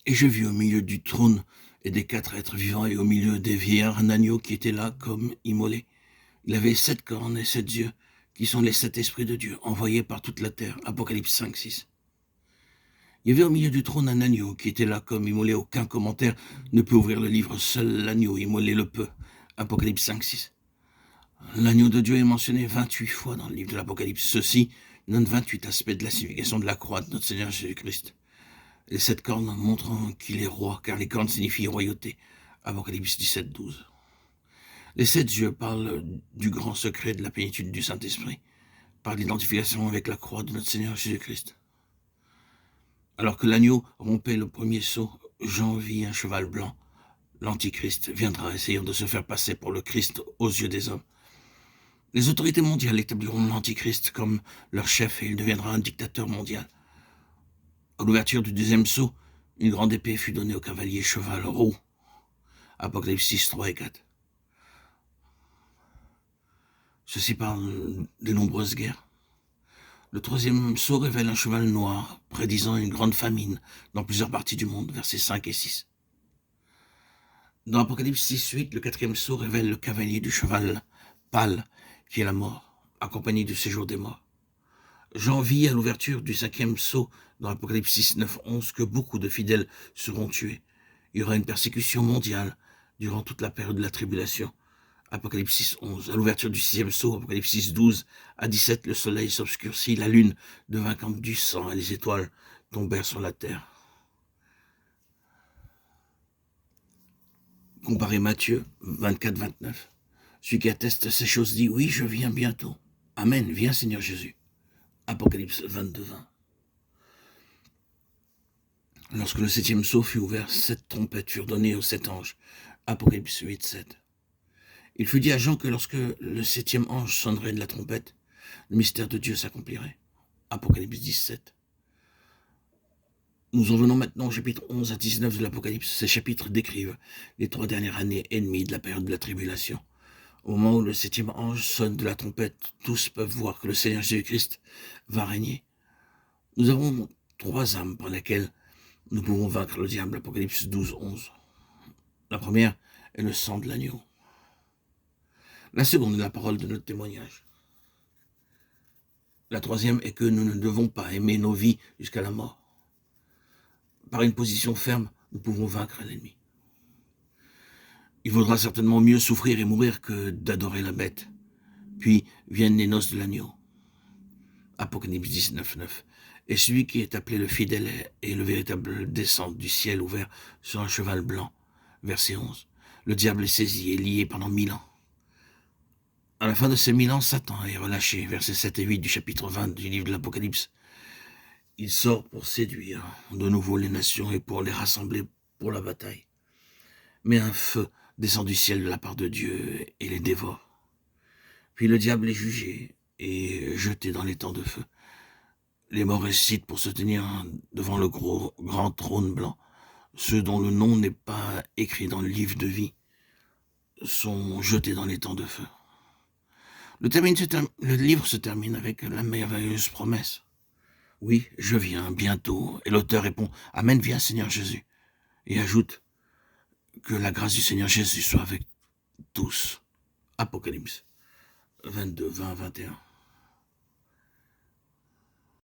Et je vis au milieu du trône et des 4 êtres vivants et au milieu des vieillards un agneau qui était là comme immolé. Il avait 7 cornes et 7 yeux, qui sont les 7 esprits de Dieu, envoyés par toute la terre. Apocalypse 5, 6. Il y avait au milieu du trône un agneau qui était là comme immolé. Aucun commentaire ne peut ouvrir le livre. Seul l'agneau immolé le peut. Apocalypse 5, 6. L'agneau de Dieu est mentionné 28 fois dans le livre de l'Apocalypse. Ceci donne 28 aspects de la signification de la croix de notre Seigneur Jésus-Christ. Les 7 cornes montrant qu'il est roi, car les cornes signifient royauté. Apocalypse 17, 12. Les 7 yeux parlent du grand secret de la plénitude du Saint-Esprit, par l'identification avec la croix de notre Seigneur Jésus-Christ. Alors que l'agneau rompait le premier sceau, Jean vit un cheval blanc. L'Antichrist viendra essayant de se faire passer pour le Christ aux yeux des hommes. Les autorités mondiales établiront l'Antichrist comme leur chef et il deviendra un dictateur mondial. À l'ouverture du deuxième sceau, une grande épée fut donnée au cavalier cheval roux. Apocalypse 6, 3 et 4. Ceci parle de nombreuses guerres. Le troisième sceau révèle un cheval noir, prédisant une grande famine dans plusieurs parties du monde, versets 5 et 6. Dans Apocalypse 6, 8, le quatrième sceau révèle le cavalier du cheval pâle, qui est la mort, accompagné du séjour des morts. Jean vit à l'ouverture du 5e sceau, dans Apocalypse 6, 9, 11, que beaucoup de fidèles seront tués. Il y aura une persécution mondiale durant toute la période de la tribulation. Apocalypse 6, 11. À l'ouverture du 6e sceau, Apocalypse 6, 12 à 17, le soleil s'obscurcit, la lune devint comme du sang et les étoiles tombèrent sur la terre. Comparez Matthieu 24, 29. Celui qui atteste ces choses dit, oui, je viens bientôt. Amen, viens Seigneur Jésus. Apocalypse 22, 20. Lorsque le 7e sceau fut ouvert, 7 trompettes furent données aux 7 anges. Apocalypse 8, 7. Il fut dit à Jean que lorsque le 7e ange sonnerait de la trompette, le mystère de Dieu s'accomplirait. Apocalypse 17. Nous en venons maintenant au chapitre 11 à 19 de l'Apocalypse. Ces chapitres décrivent les 3 dernières années et demie de la période de la tribulation. Au moment où le 7e ange sonne de la trompette, tous peuvent voir que le Seigneur Jésus-Christ va régner. Nous avons 3 âmes par lesquelles nous pouvons vaincre le diable. Apocalypse 12, 11. La première est le sang de l'agneau. La seconde est la parole de notre témoignage. La troisième est que nous ne devons pas aimer nos vies jusqu'à la mort. Par une position ferme, nous pouvons vaincre l'ennemi. Il vaudra certainement mieux souffrir et mourir que d'adorer la bête. Puis viennent les noces de l'agneau. Apocalypse 19, 9. Et celui qui est appelé le fidèle est le véritable descente du ciel ouvert sur un cheval blanc. Verset 11. Le diable est saisi et lié pendant 1000 ans. À la fin de ces 1000 ans, Satan est relâché, versets 7 et 8 du chapitre 20 du livre de l'Apocalypse. Il sort pour séduire de nouveau les nations et pour les rassembler pour la bataille. Mais un feu descend du ciel de la part de Dieu et les dévore. Puis le diable est jugé et jeté dans les temps de feu. Les morts ressuscitent pour se tenir devant le grand trône blanc. Ceux dont le nom n'est pas écrit dans le livre de vie sont jetés dans les temps de feu. Le livre se termine avec la merveilleuse promesse. Oui, je viens bientôt. Et l'auteur répond, Amen, viens Seigneur Jésus. Et ajoute que la grâce du Seigneur Jésus soit avec tous. Apocalypse 22, 20, 21.